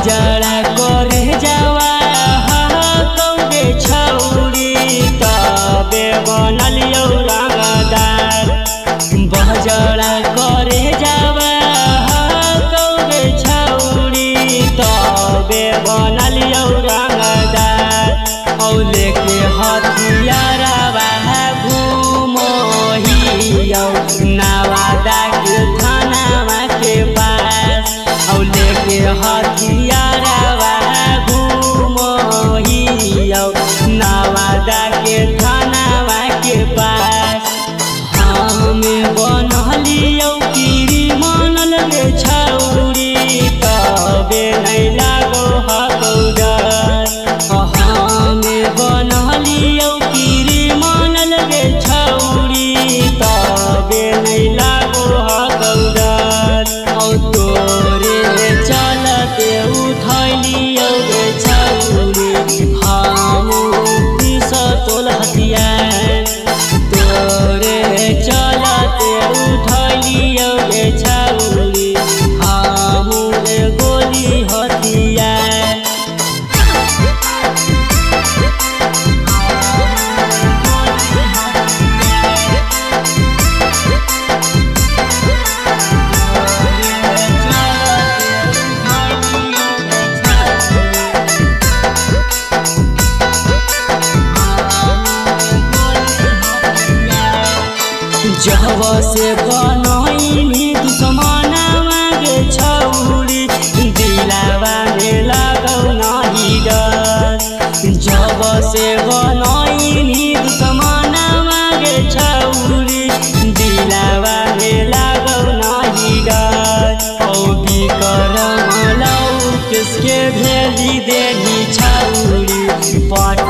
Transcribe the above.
जड़ा करे जावा कौगे छौरी तबे बनलियौ रंगदार। बजड़ा करे जावा कौगे छौरी तबे बनलियौ रंगदार। औ लेके हथियारवा घूमहियौ नवादा के थानावा के पास। औ लेके हथियारवा घूमहियौ नवादा के थानावा के पास। हमें बनलियौ कीरी मनल रे छौरी तबे नहीं लागो हकौ डर। हमें बनलियौ कीरी मनल रे छौरी तबे नहीं लागो हकौ डर। औ तोरे चलते उठलियौ रे छौरी हम पिसतौल हथियार। तोरे चलते उठलियौ रे छौरी हम गोली हथियार। जब से बनैनी दुश्मनवा गे छौरी दिलवा में लगौ नहीं डर। जब से बनैनी दुश्मनवा गे छौरी दिलवा में लगौ नहीं डर। औ बिकरम लौ किसके भेजी देनी छौरी पट